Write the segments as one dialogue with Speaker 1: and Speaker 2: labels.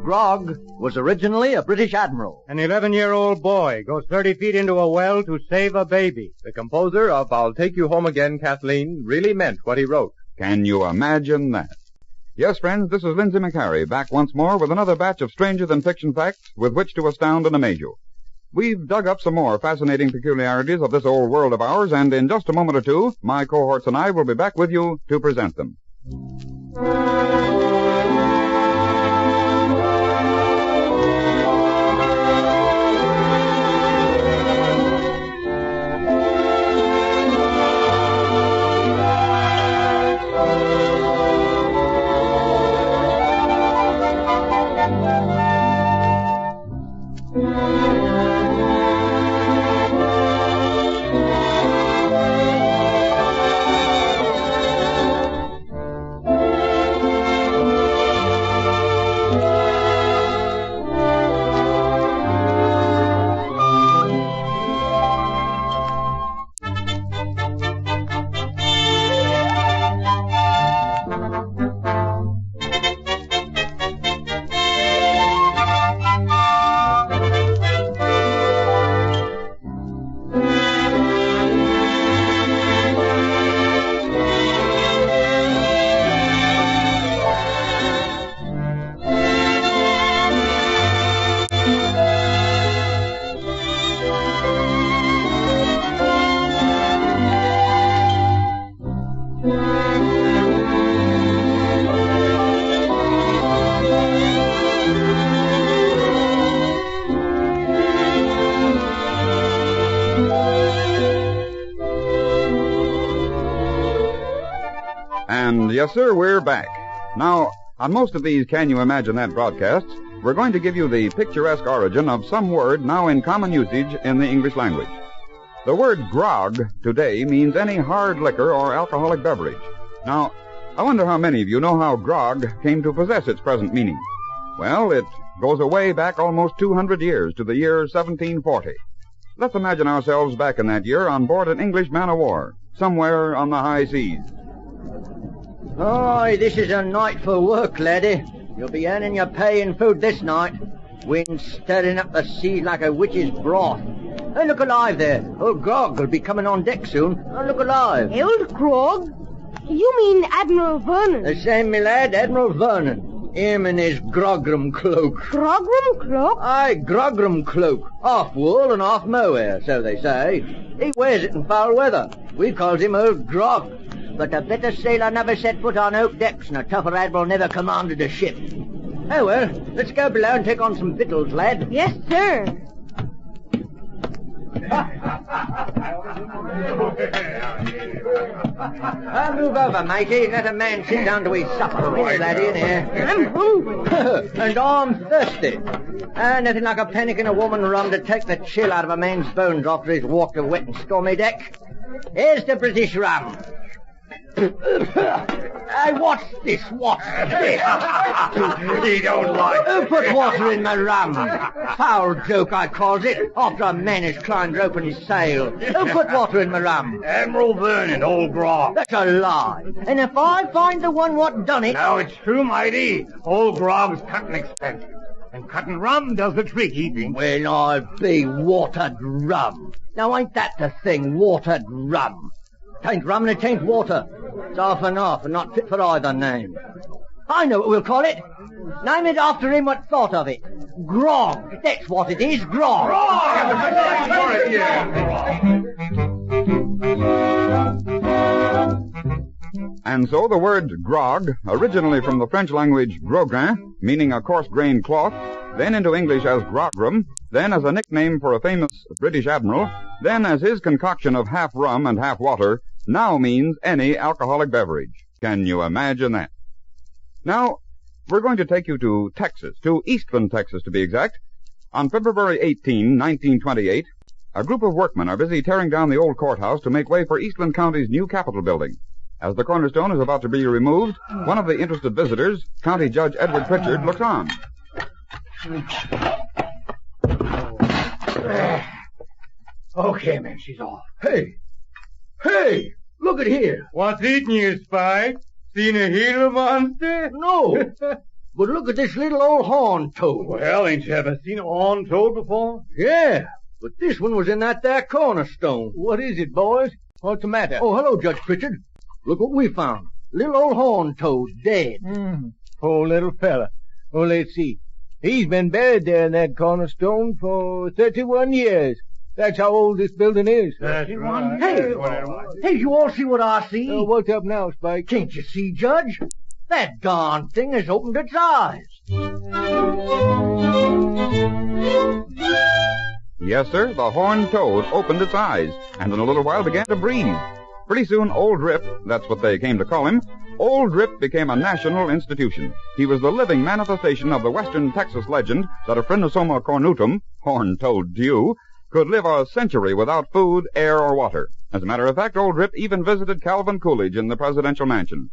Speaker 1: Grog was originally a British admiral.
Speaker 2: An 11-year-old boy goes 30 feet into a well to save a baby.
Speaker 3: The composer of I'll Take You Home Again, Kathleen, really meant what he wrote.
Speaker 4: Can you imagine that? Yes, friends, this is Lindsay McCary, back once more with another batch of stranger-than-fiction facts with which to astound and amaze you. We've dug up some more fascinating peculiarities of this old world of ours, and in just a moment or two, my cohorts and I will be back with you to present them. And yes, sir, we're back. Now, on most of these Can You Imagine That broadcasts, we're going to give you the picturesque origin of some word now in common usage in the English language. The word grog today means any hard liquor or alcoholic beverage. Now, I wonder how many of you know how grog came to possess its present meaning. Well, it goes away back almost 200 years to the year 1740. Let's imagine ourselves back in that year on board an English man-of-war, somewhere on the high seas.
Speaker 1: Oh, this is a night for work, laddie. You'll be earning your pay in food this night. Wind stirring up the sea like a witch's broth. Hey, look alive there. Old Grog will be coming on deck soon. Oh, look alive.
Speaker 5: Old Grog? You mean Admiral Vernon?
Speaker 1: The same, me lad, Admiral Vernon. Him and his grogram cloak.
Speaker 5: Grogram cloak?
Speaker 1: Aye, grogram cloak. Half wool and half mohair, so they say. He wears it in foul weather. We calls him Old Grog. But a better sailor never set foot on oak decks, and a tougher admiral never commanded a ship. Oh, well, let's go below and take on some victuals, lad.
Speaker 5: Yes, sir.
Speaker 1: Move over, matey. Let a man sit down to his supper. Right, laddie, in here.
Speaker 5: I'm hungry.
Speaker 1: And I'm thirsty. Nothing like a panic in a woman rum to take the chill out of a man's bones after he's walked a wet and stormy deck. Here's the British rum. Hey, what's this? What's this?
Speaker 6: He don't like
Speaker 1: Who put water in my rum? Foul joke, I calls it, after a man has climbed rope and sail. Who put water in my rum?
Speaker 6: Admiral Vernon, old Grog.
Speaker 1: That's a lie. And if I find the one what done it...
Speaker 6: Now, it's true, mighty. Old Grog's cutting expensive. And cutting rum does the trick, he thinks.
Speaker 1: When I be watered rum. Now, ain't that the thing, watered rum? Tain't rum and it ain't water. It's half and half and not fit for either name. I know what we'll call it. Name it after him what thought of it. Grog. That's what it is, grog.
Speaker 4: And so the word grog, originally from the French language grogrin, meaning a coarse-grained cloth, then into English as grogram, then as a nickname for a famous British admiral, then as his concoction of half rum and half water, now means any alcoholic beverage. Can you imagine that? Now, we're going to take you to Texas, to Eastland, Texas to be exact. On February 18, 1928, a group of workmen are busy tearing down the old courthouse to make way for Eastland County's new Capitol building. As the cornerstone is about to be removed, one of the interested visitors, County Judge Edward Pritchard, looks on.
Speaker 6: Okay, man, she's off. Hey, look at here.
Speaker 2: What's eating you, Spike? Seen a Gila monster?
Speaker 6: No,
Speaker 1: But look at this little old horn toad.
Speaker 6: Well, ain't you ever seen a horn toad before?
Speaker 1: Yeah, but this one was in that there cornerstone.
Speaker 6: What is it, boys? What's the matter?
Speaker 1: Oh, hello, Judge Pritchard. Look what we found. Little old horn toad, dead.
Speaker 6: Poor little fella. Oh, let's see. He's been buried there in that cornerstone for 31 years. That's how old this building is.
Speaker 1: That's right. Hey, you all see what I see?
Speaker 6: What's up now, Spike?
Speaker 1: Can't you see, Judge? That darn thing has opened its eyes.
Speaker 4: Yes, sir, the horned toad opened its eyes, and in a little while began to breathe. Pretty soon, Old Rip, that's what they came to call him, Old Rip became a national institution. He was the living manifestation of the western Texas legend that a Phrynosoma cornutum, horned toad to you, could live a century without food, air, or water. As a matter of fact, Old Rip even visited Calvin Coolidge in the presidential mansion.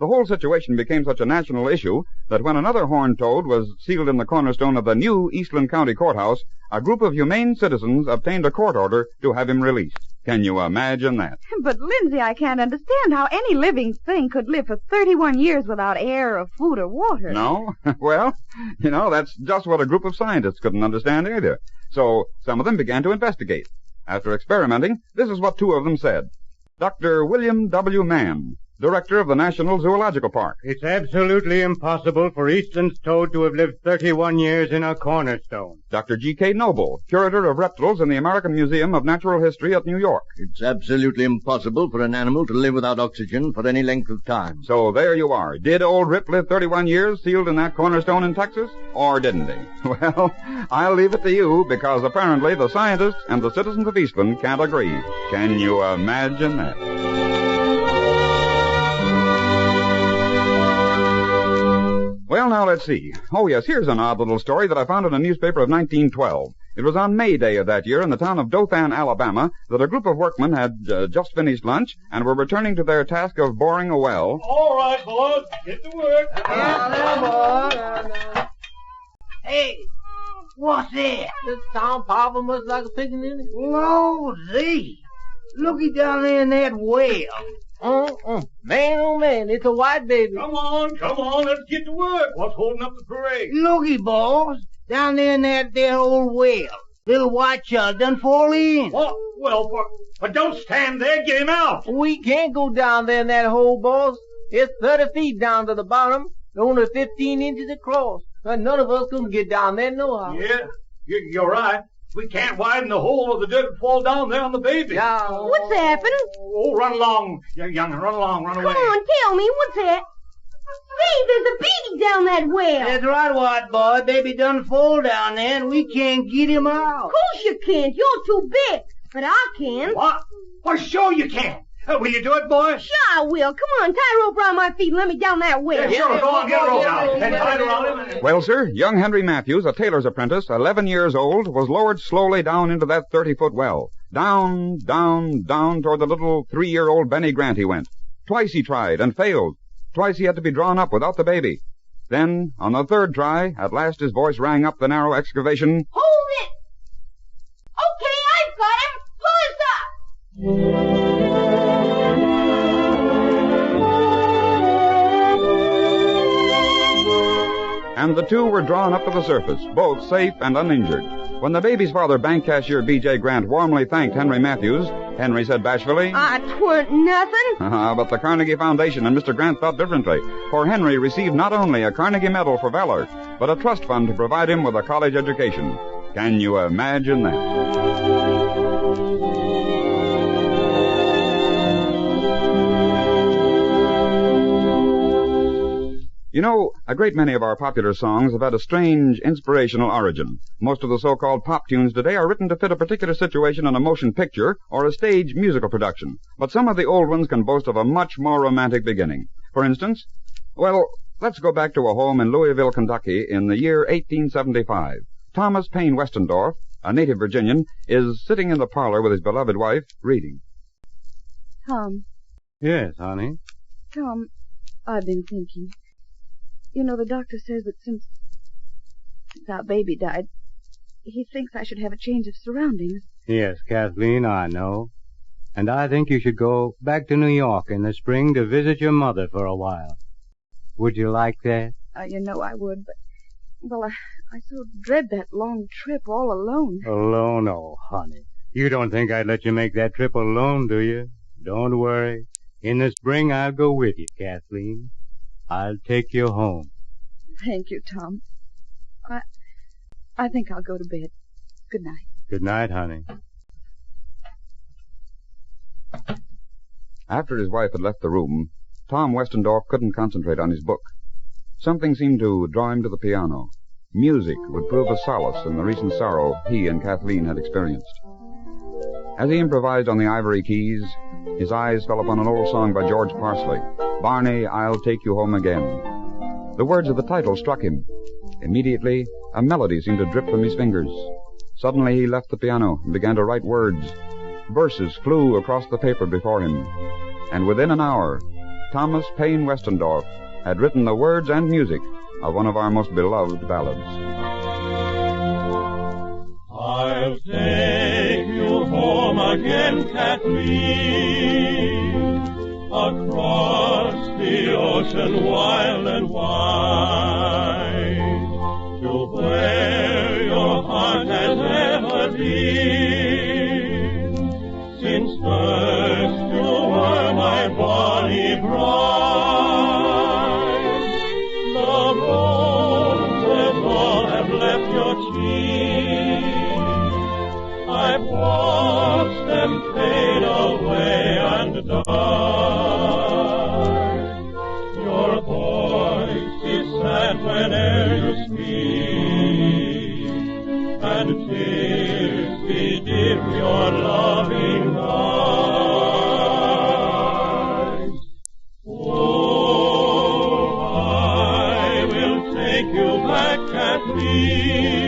Speaker 4: The whole situation became such a national issue that when another horned toad was sealed in the cornerstone of the new Eastland County Courthouse, a group of humane citizens obtained a court order to have him released. Can you imagine that?
Speaker 7: But, Lindsay, I can't understand how any living thing could live for 31 years without air or food or water.
Speaker 4: No? Well, that's just what a group of scientists couldn't understand either. So some of them began to investigate. After experimenting, this is what two of them said. Dr. William W. Mann, director of the National Zoological Park.
Speaker 2: It's absolutely impossible for Eastland's toad to have lived 31 years in a cornerstone.
Speaker 4: Dr. G.K. Noble, curator of reptiles in the American Museum of Natural History at New York.
Speaker 1: It's absolutely impossible for an animal to live without oxygen for any length of time.
Speaker 4: So there you are. Did Old Rip live 31 years sealed in that cornerstone in Texas? Or didn't he? Well, I'll leave it to you because apparently the scientists and the citizens of Eastland can't agree. Can you imagine that? Well, now let's see. Oh, yes, here's an odd little story that I found in a newspaper of 1912. It was on May Day of that year in the town of Dothan, Alabama, that a group of workmen had just finished lunch and were returning to their task of boring a well.
Speaker 6: All right, boys, get to work.
Speaker 8: Hey, what's that?
Speaker 9: This town papa must like a picking in it.
Speaker 8: Lordy, looky down there in that well.
Speaker 9: Man, oh man, it's a white baby.
Speaker 6: Come on, let's get to work. What's holding up the parade?
Speaker 8: Looky, boss, down there in that there old well. Little white child done fall in.
Speaker 6: What? Well, but don't stand there. Get him out.
Speaker 9: We can't go down there in that hole, boss. It's 30 feet down to the bottom, only 15 inches across. And none of us can get down there nohow.
Speaker 6: Yeah, you're right. We can't widen the hole or the dirt will fall down there on the baby.
Speaker 9: Yeah.
Speaker 5: What's happened?
Speaker 6: Oh, run along, young'un, run along, run away.
Speaker 5: Come on, tell me, what's that? Say, there's a baby down that well.
Speaker 8: That's right, white boy. Baby done fall down there and we can't get him out.
Speaker 5: Of course you can't. You're too big. But I can.
Speaker 6: What? Well, sure you can. Will you do it, boy?
Speaker 5: Sure I will. Come on, tie a rope around my feet and let me down that well.
Speaker 6: Yeah, sure, go on, get a rope now. And tie it around him.
Speaker 4: Well, sir, young Henry Matthews, a tailor's apprentice, 11 years old, was lowered slowly down into that 30-foot well. Down, down, down toward the little 3-year-old Benny Grant he went. Twice he tried and failed. Twice he had to be drawn up without the baby. Then, on the third try, at last his voice rang up the narrow excavation.
Speaker 5: Hold it! Okay, I've got him. Pull us up!
Speaker 4: And the two were drawn up to the surface, both safe and uninjured. When the baby's father, bank cashier B.J. Grant, warmly thanked Henry Matthews, Henry said bashfully,
Speaker 5: "'Twarn't nothing."
Speaker 4: But the Carnegie Foundation and Mr. Grant thought differently, for Henry received not only a Carnegie Medal for valor, but a trust fund to provide him with a college education. Can you imagine that? You know, a great many of our popular songs have had a strange, inspirational origin. Most of the so-called pop tunes today are written to fit a particular situation in a motion picture or a stage musical production. But some of the old ones can boast of a much more romantic beginning. For instance, well, let's go back to a home in Louisville, Kentucky in the year 1875. Thomas Payne Westendorf, a native Virginian, is sitting in the parlor with his beloved wife, reading.
Speaker 7: Tom,
Speaker 2: Yes, honey.
Speaker 7: Tom, I've been thinking. You know, the doctor says that since our baby died, he thinks I should have a change of surroundings.
Speaker 2: Yes, Kathleen, I know. And I think you should go back to New York in the spring to visit your mother for a while. Would you like that?
Speaker 7: You know I would, but... Well, I so dread that long trip all alone.
Speaker 2: Alone? Oh, honey. You don't think I'd let you make that trip alone, do you? Don't worry. In the spring, I'll go with you, Kathleen. I'll take you home.
Speaker 7: Thank you, Tom. I think I'll go to bed. Good night.
Speaker 2: Good night, honey.
Speaker 4: After his wife had left the room, Tom Westendorf couldn't concentrate on his book. Something seemed to draw him to the piano. Music would prove a solace in the recent sorrow he and Kathleen had experienced. As he improvised on the ivory keys, his eyes fell upon an old song by George Parsley, Barney, I'll Take You Home Again. The words of the title struck him. Immediately, a melody seemed to drip from his fingers. Suddenly, he left the piano and began to write words. Verses flew across the paper before him. And within an hour, Thomas Paine Westendorf had written the words and music of one of our most beloved ballads.
Speaker 10: I'll take you home again, Kathleen, across the ocean wild and wide, to where your heart has ever been, since first you were my bonny bride. I've watched them fade away and die. Your voice is sad whene'er you speak, and tears bedim your loving eyes. Oh, I will take you back, Kathleen,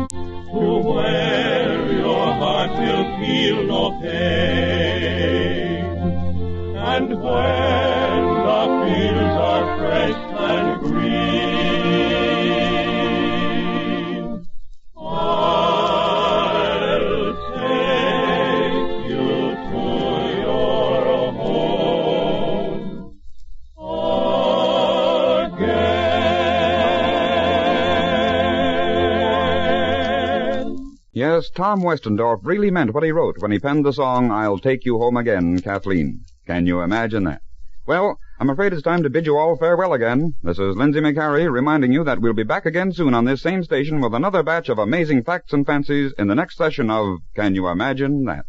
Speaker 10: to where your heart will feel no pain, and when the fields are fresh and green, I'll take you to your home again.
Speaker 4: Yes, Tom Westendorf really meant what he wrote when he penned the song, I'll Take You Home Again, Kathleen. Can you imagine that? Well, I'm afraid it's time to bid you all farewell again. This is Lindsay McCarry reminding you that we'll be back again soon on this same station with another batch of amazing facts and fancies in the next session of Can You Imagine That?